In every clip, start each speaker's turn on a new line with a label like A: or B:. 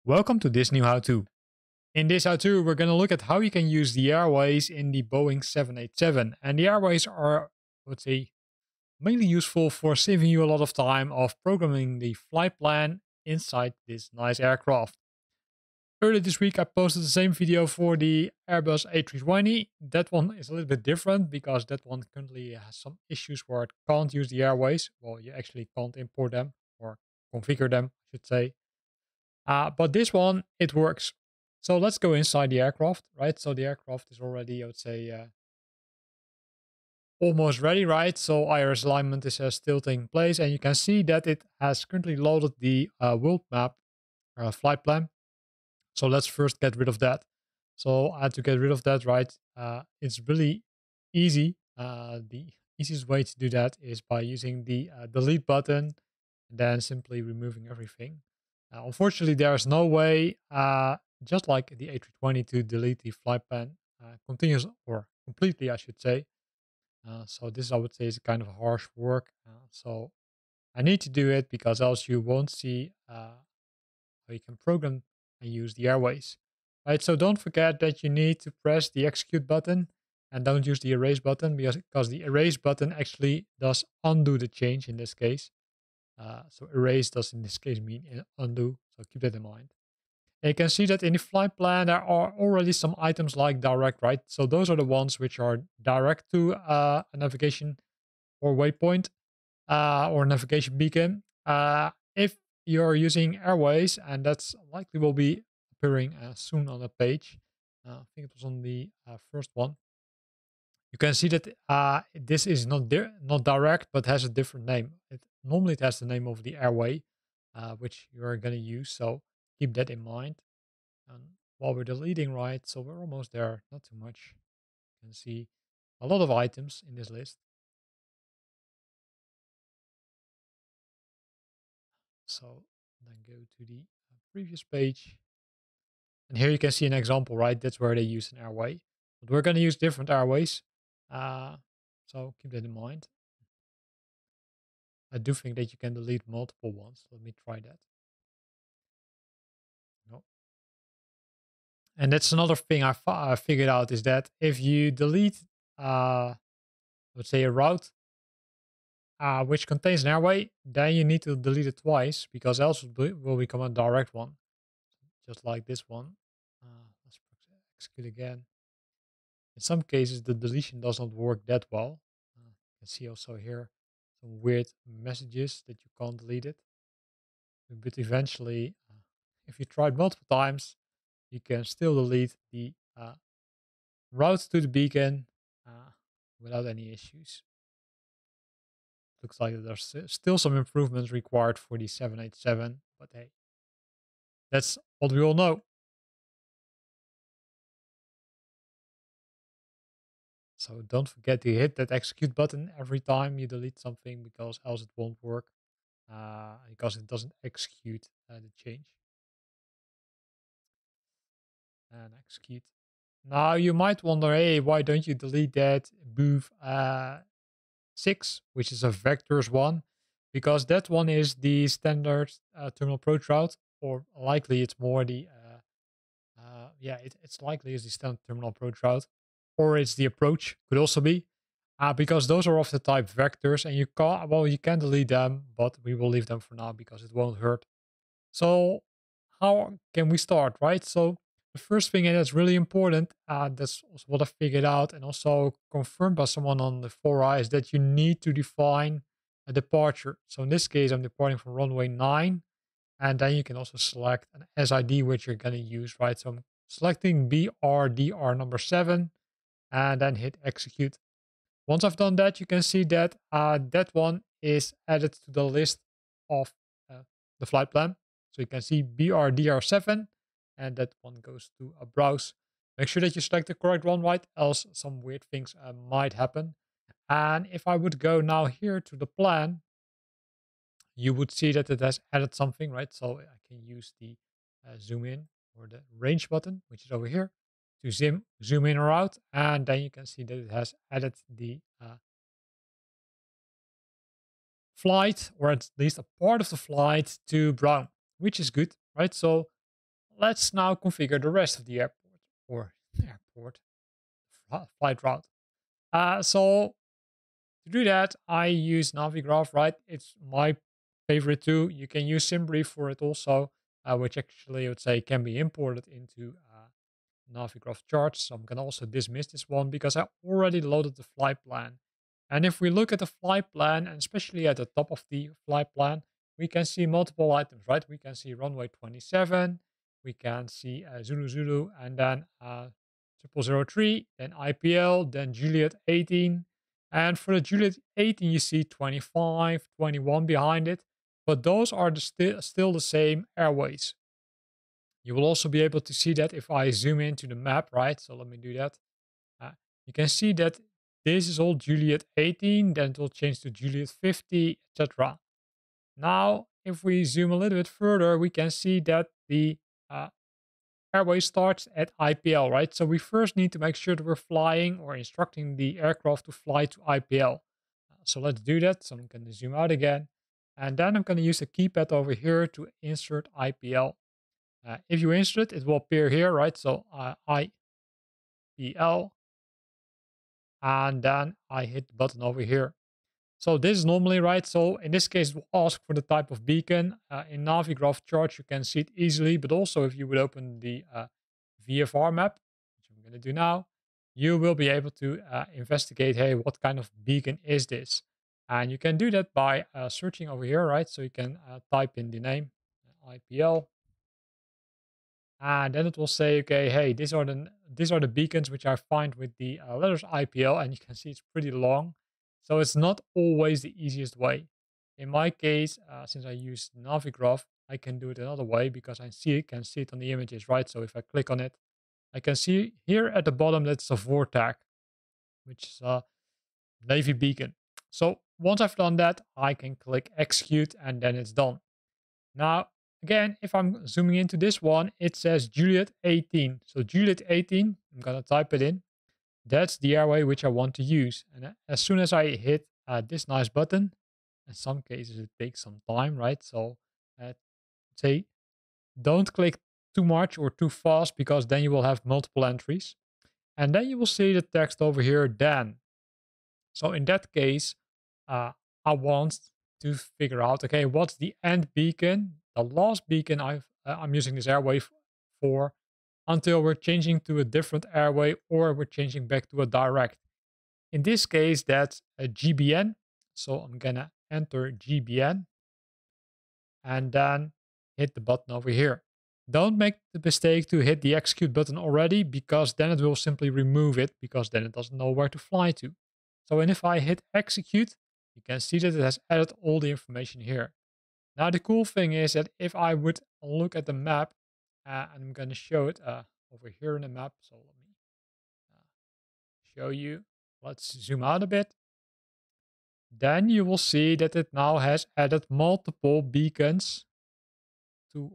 A: Welcome to this new how-to. In this how-to, we're going to look at how you can use the airways in the Boeing 787. And the airways are, I would say, mainly useful for saving you a lot of time of programming the flight plan inside this nice aircraft. Earlier this week, I posted the same video for the Airbus A320. That one is a little bit different because that one currently has some issues where it can't use the airways. Well, you actually can't import them or configure them, I should say. But this one, it works. So let's go inside the aircraft, right? So the aircraft is already, I would say, almost ready, right? So iris alignment is still taking place. And you can see that it has currently loaded the world map flight plan. So let's first get rid of that. So I had to get rid of that, right? It's really easy. The easiest way to do that is by using the delete button and then simply removing everything. Unfortunately, there is no way, just like the A320, to delete the flight plan continuous or completely, I should say. So this, I would say, is kind of harsh work. So I need to do it because else you won't see how you can program and use the airways. Right, so don't forget that you need to press the execute button and don't use the erase button because the erase button actually does undo the change in this case. So erase does in this case mean undo, so keep that in mind. And you can see that in the flight plan there are already some items like direct, right? So those are the ones which are direct to a navigation or waypoint or navigation beacon. If you're using airways, and that's likely will be appearing soon on the page, I think it was on the first one. You can see that this is not direct, but has a different name. Normally it has the name of the airway, which you're going to use. So keep that in mind. And while we're deleting, right, so we're almost there. Not too much. You can see a lot of items in this list. So then go to the previous page. And here you can see an example, right? That's where they use an airway. But we're going to use different airways. So keep that in mind. I do think that you can delete multiple ones. Let me try that. No. And that's another thing I figured out is that if you delete, let's say, a route which contains an airway, then you need to delete it twice because else it will become a direct one, just like this one. Let's execute again. In some cases, the deletion does not work that well. You can see also here some weird messages that you can't delete it. But eventually, if you try it multiple times, you can still delete the route to the beacon without any issues. Looks like there's still some improvements required for the 787, but hey, that's what we all know. So don't forget to hit that execute button every time you delete something because else it won't work because it doesn't execute the change. And execute. Now you might wonder, hey, why don't you delete that move 6, which is a vectors one? Because that one is the standard terminal approach route, or likely it's more the it's likely is the standard terminal approach route, or it's the approach, could also be, because those are of the type vectors, and you can delete them, but we will leave them for now because it won't hurt. So how can we start, right? So the first thing, and that's really important, that's also what I figured out and also confirmed by someone on the forum, is that you need to define a departure. So in this case, I'm departing from runway 9, and then you can also select an SID which you're going to use, right? So I'm selecting BRDR number 7 and then hit execute. Once I've done that, you can see that that one is added to the list of the flight plan. So you can see BRDR7 and that one goes to a browse. Make sure that you select the correct one, right? Else some weird things might happen. And if I would go now here to the plan, you would see that it has added something, right? So I can use the zoom in or the range button, which is over here. to zoom in or out, and then you can see that it has added the flight, or at least a part of the flight, to brown, which is good, right? So let's now configure the rest of the airport, or airport flight route. So to do that, I use Navigraph, right? It's my favorite too. You can use SimBrief for it also, which actually I would say can be imported into Navigraph charts. So I'm going to also dismiss this one because I already loaded the flight plan. And if we look at the flight plan, and especially at the top of the flight plan, we can see multiple items, right? We can see runway 27, we can see Zulu Zulu, and then 0003, then IPL, then Juliet 18. And for the Juliet 18, you see 25, 21 behind it. But those are still the same airways. You will also be able to see that if I zoom into the map, right? So let me do that. Uh, you can see that this is all Juliet 18, then it will change to Juliet 50, etc. Now, if we zoom a little bit further, we can see that the uh, airway starts at IPL, right? So we first need to make sure that we're flying or instructing the aircraft to fly to IPL. So let's do that. So I'm going to zoom out again. And then I'm going to use the keypad over here to insert IPL. If you insert it, it will appear here, right? So IPL, and then I hit the button over here. So this is normally right. So in this case, we'll ask for the type of beacon. In Navigraph charts, you can see it easily, but also if you would open the VFR map, which I'm going to do now, you will be able to investigate, hey, what kind of beacon is this? And you can do that by searching over here, right? So you can type in the name, IPL, and then it will say, okay, hey, these are the beacons which I find with the letters IPL, and you can see it's pretty long, so it's not always the easiest way. In my case, since I use Navigraph, I can do it another way because can see it on the images, right? So if I click on it, I can see here at the bottom that's a VORTAC, which is a navy beacon. So once I've done that, I can click execute, and then it's done. Now, again, if I'm zooming into this one, it says Juliet 18. So Juliet 18, I'm going to type it in. That's the airway which I want to use. And as soon as I hit this nice button, in some cases it takes some time, right? So say, don't click too much or too fast because then you will have multiple entries. And then you will see the text over here, then. So in that case, I want to figure out, okay, what's the end beacon, the last beacon I'm using this airway for, until we're changing to a different airway or we're changing back to a direct. In this case, that's a GBN. So I'm gonna enter GBN and then hit the button over here. Don't make the mistake to hit the execute button already, because then it will simply remove it, because then it doesn't know where to fly to. So, and if I hit execute, you can see that it has added all the information here. Now, the cool thing is that if I would look at the map, and I'm going to show it over here in the map. So let me show you. Let's zoom out a bit. Then you will see that it now has added multiple beacons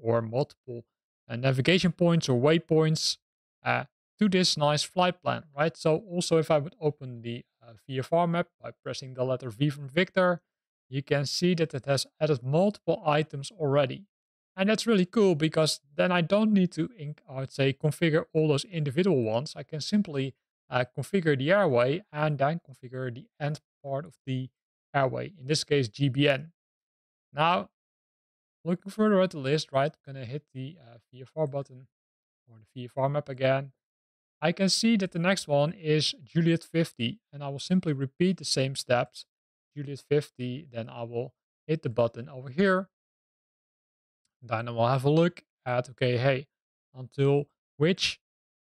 A: or multiple navigation points or waypoints uh, to this nice flight plan, right? So also if I would open the VFR map by pressing the letter V from Victor, you can see that it has added multiple items already. And that's really cool because then I don't need to, I would say, configure all those individual ones. I can simply configure the airway and then configure the end part of the airway, in this case GBN. Now, looking further at the list, right, I'm going to hit the VFR button or the VFR map again. I can see that the next one is Juliet 50, and I will simply repeat the same steps. Juliet 50, then I will hit the button over here. Then I will have a look at, okay, hey, until which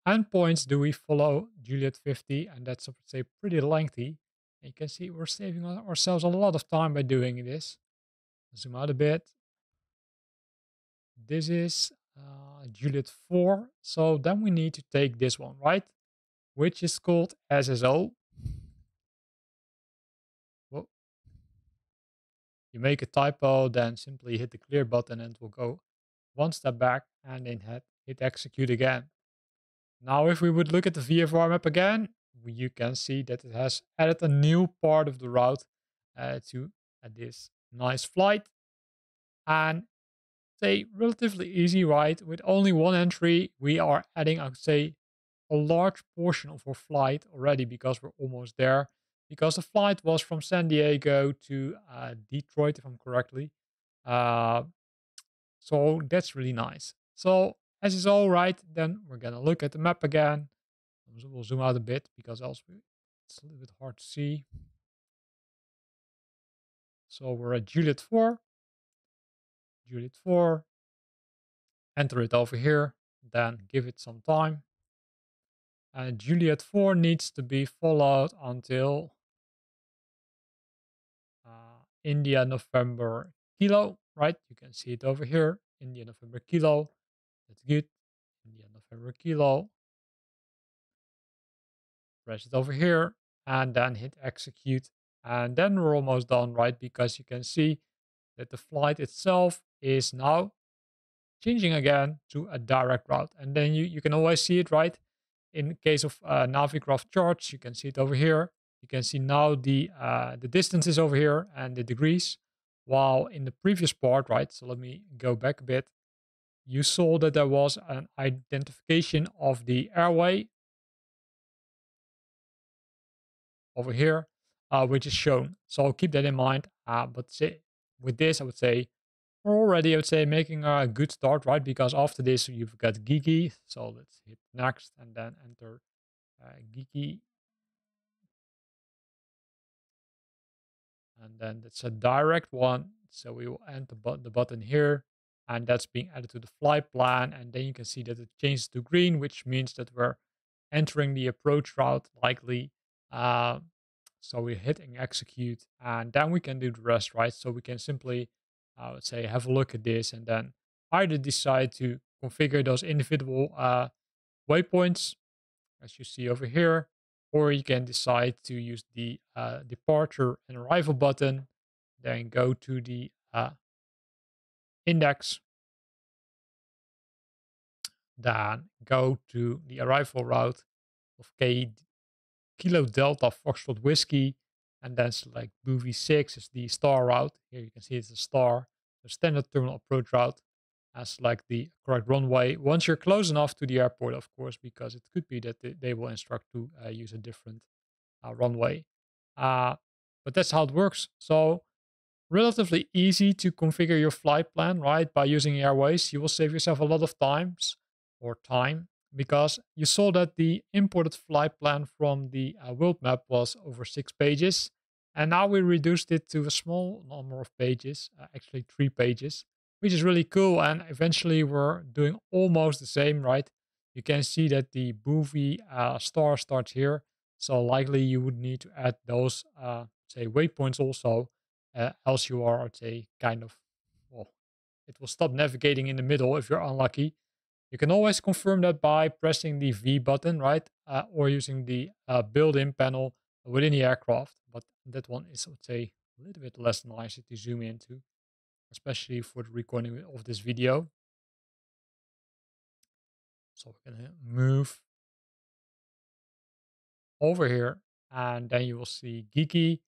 A: endpoints do we follow Juliet 50? And that's, I would say, pretty lengthy. And you can see we're saving ourselves a lot of time by doing this. Zoom out a bit. This is Juliet 4. So then we need to take this one, right? Which is called SSO. Whoa. You make a typo, then simply hit the clear button and it will go one step back and then hit execute again. Now, if we would look at the VFR map again, you can see that it has added a new part of the route to this nice flight. And it's a relatively easy ride with only one entry. We are adding, I would say, a large portion of our flight already because we're almost there. Because the flight was from San Diego to Detroit, if I'm correctly. Uh, so that's really nice. So as is all right, then we're gonna look at the map again. We'll zoom out a bit because else it's a little bit hard to see. So we're at Juliet 4. Juliet 4. Enter it over here. Then give it some time. And Juliet 4 needs to be followed until India November Kilo, right? You can see it over here. India November Kilo. That's good. India November Kilo. Press it over here and then hit execute. And then we're almost done, right? Because you can see that the flight itself is now changing again to a direct route. And then you can always see it, right? In case of Navigraph charts, you can see it over here. You can see now the distances over here and the degrees. While in the previous part, right? So let me go back a bit. You saw that there was an identification of the airway over here, which is shown. So keep that in mind. But with this, I would say we're already, I would say, making a good start, right? Because after this, you've got Geeky. So let's hit next and then enter Geeky. And then it's a direct one. So we will enter the button here. And that's being added to the flight plan. And then you can see that it changes to green, which means that we're entering the approach route likely. Uh, so we're hitting execute. And then we can do the rest, right? So we can simply, I would say, have a look at this and then either decide to configure those individual waypoints, as you see over here, or you can decide to use the departure and arrival button, then go to the index, then go to the arrival route of Kilo Delta Foxtrot Whiskey, and then select Bovie 6 as the star route. Here you can see it's a star, the standard terminal approach route. And select the correct runway once you're close enough to the airport, of course, because it could be that they will instruct to use a different runway. But that's how it works. So relatively easy to configure your flight plan, right? By using airways, you will save yourself a lot of time because you saw that the imported flight plan from the world map was over 6 pages. And now we reduced it to a small number of pages, actually 3 pages, which is really cool. And eventually we're doing almost the same, right? You can see that the Bovie star starts here. So likely you would need to add those, say, waypoints also. Else you are, I'd say, kind of, well, it will stop navigating in the middle if you're unlucky. You can always confirm that by pressing the V button, right? Or using the built-in panel within the aircraft. But that one is, I would say, a little bit less nice to zoom into, especially for the recording of this video. So we're going to move over here and then you will see Geeky.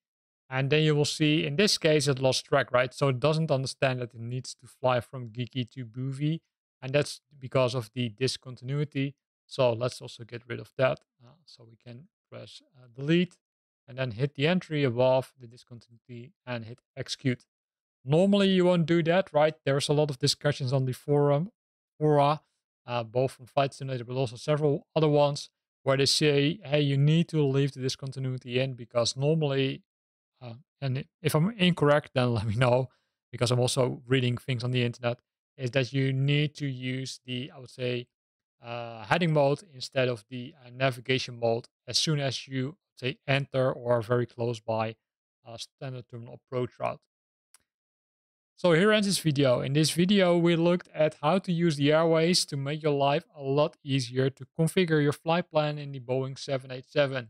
A: And then you will see, in this case, it lost track, right? So it doesn't understand that it needs to fly from Geeky to Bovie. And that's because of the discontinuity. So let's also get rid of that. So we can press delete and then hit the entry above the discontinuity and hit execute. Normally you won't do that, right? There's a lot of discussions on the fora, both from Flight Simulator, but also several other ones, where they say, hey, you need to leave the discontinuity in because normally and if I'm incorrect, then let me know because I'm also reading things on the internet. Is that you need to use the, I would say, heading mode instead of the navigation mode as soon as you say enter or are very close by standard terminal approach route. So here ends this video. In this video, we looked at how to use the airways to make your life a lot easier to configure your flight plan in the Boeing 787.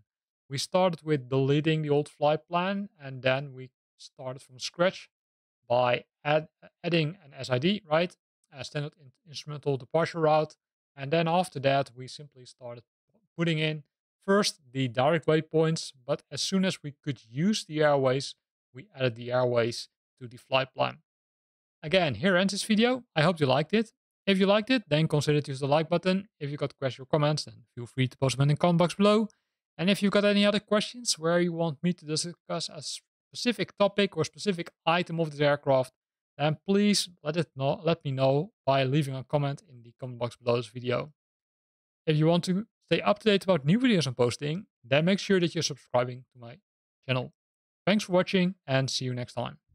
A: We started with deleting the old flight plan, and then we started from scratch by adding an SID, right? A standard instrumental departure route, And then after that, we simply started putting in first the direct waypoints, but as soon as we could use the airways, we added the airways to the flight plan. Again, here ends this video. I hope you liked it. If you liked it, then consider to use the like button. If you got questions or comments, then feel free to post them in the comment box below. And if you got any other questions where you want me to discuss a specific topic or specific item of this aircraft, then please let me know by leaving a comment in the comment box below this video. If you want to stay up to date about new videos I'm posting, then make sure that you're subscribing to my channel. Thanks for watching and see you next time.